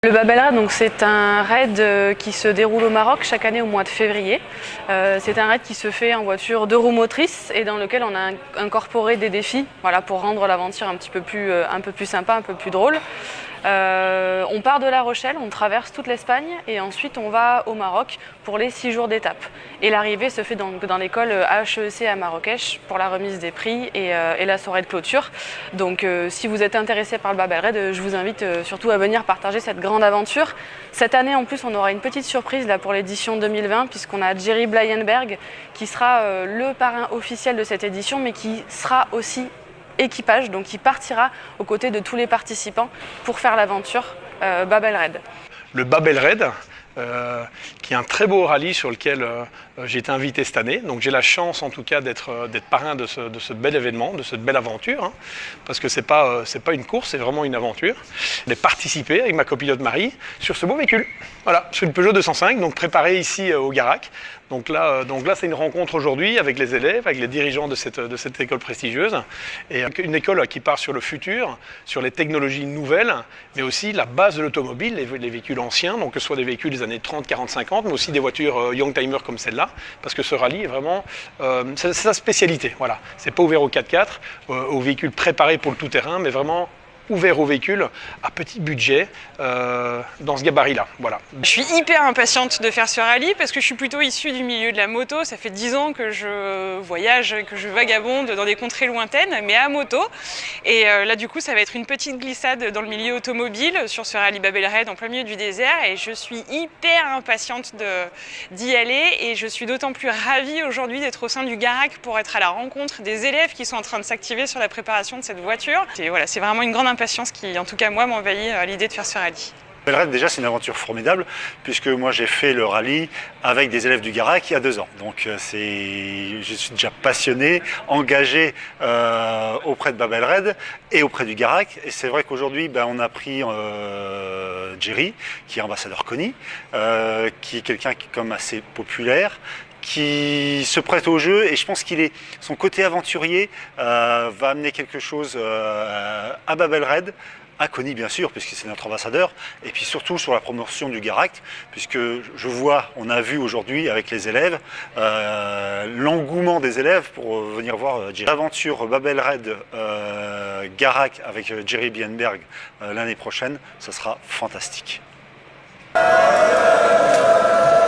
Le Bab El Raid, donc c'est un raid qui se déroule au Maroc chaque année au mois de février. C'est un raid qui se fait en voiture 2 roues motrices et dans lequel on a incorporé des défis, voilà, pour rendre l'aventure un peu plus sympa, un peu plus drôle. On part de La Rochelle, on traverse toute l'Espagne et ensuite on va au Maroc pour les 6 jours d'étape. Et l'arrivée se fait dans l'école HEC à Marrakech pour la remise des prix et la soirée de clôture. Donc si vous êtes intéressé par le Bab El Raid, je vous invite surtout à venir partager cette grande aventure. Cette année en plus on aura une petite surprise là pour l'édition 2020 puisqu'on a Jerry Blayenberg qui sera le parrain officiel de cette édition mais qui sera aussi équipage, donc qui partira aux côtés de tous les participants pour faire l'aventure Bab El Raid. Le Bab El Raid, qui est un très beau rallye sur lequel j'ai été invité cette année. Donc j'ai la chance en tout cas d'être parrain de ce bel événement, de cette belle aventure, hein, parce que c'est pas une course, c'est vraiment une aventure. J'ai participé avec ma copilote Marie sur ce beau véhicule, voilà, sur une Peugeot 205, donc préparé ici au Garac. Donc là c'est une rencontre aujourd'hui avec les élèves, avec les dirigeants de cette école prestigieuse, et une école qui part sur le futur, sur les technologies nouvelles, mais aussi la base de l'automobile, les véhicules anciens, donc que ce soit des véhicules des années 30, 40, 50, mais aussi des voitures Youngtimer comme celle-là, parce que ce rallye est vraiment, c'est sa spécialité, voilà. C'est pas ouvert aux 4x4, aux véhicules préparés pour le tout-terrain, mais vraiment ouvert aux véhicules à petit budget dans ce gabarit-là. Voilà. Je suis hyper impatiente de faire ce rallye parce que je suis plutôt issue du milieu de la moto. Ça fait 10 ans que je voyage, que je vagabonde dans des contrées lointaines, mais à moto. Et là, du coup, ça va être une petite glissade dans le milieu automobile sur ce rallye Bab El Raid en plein milieu du désert. Et je suis hyper impatiente d'y aller. Et je suis d'autant plus ravie aujourd'hui d'être au sein du Garac pour être à la rencontre des élèves qui sont en train de s'activer sur la préparation de cette voiture. Et voilà, c'est vraiment une grande impatience qui, en tout cas, moi, m'envahit à l'idée de faire ce rallye. Le Raid, déjà, c'est une aventure formidable puisque moi j'ai fait le rallye avec des élèves du Garac il y a 2 ans. Donc je suis déjà passionné, engagé auprès de Bab El Raid et auprès du Garac. Et c'est vrai qu'aujourd'hui, on a pris Jerry, qui est ambassadeur Koni, qui est quelqu'un qui est comme assez populaire, qui se prête au jeu, et je pense son côté aventurier va amener quelque chose à Bab El Raid, à Koni bien sûr, puisque c'est notre ambassadeur, et puis surtout sur la promotion du Garac, puisque on a vu aujourd'hui avec les élèves, l'engouement des élèves pour venir voir Jerry. L'aventure Bab El Raid Garac avec Jerry Blayenberg l'année prochaine, ça sera fantastique.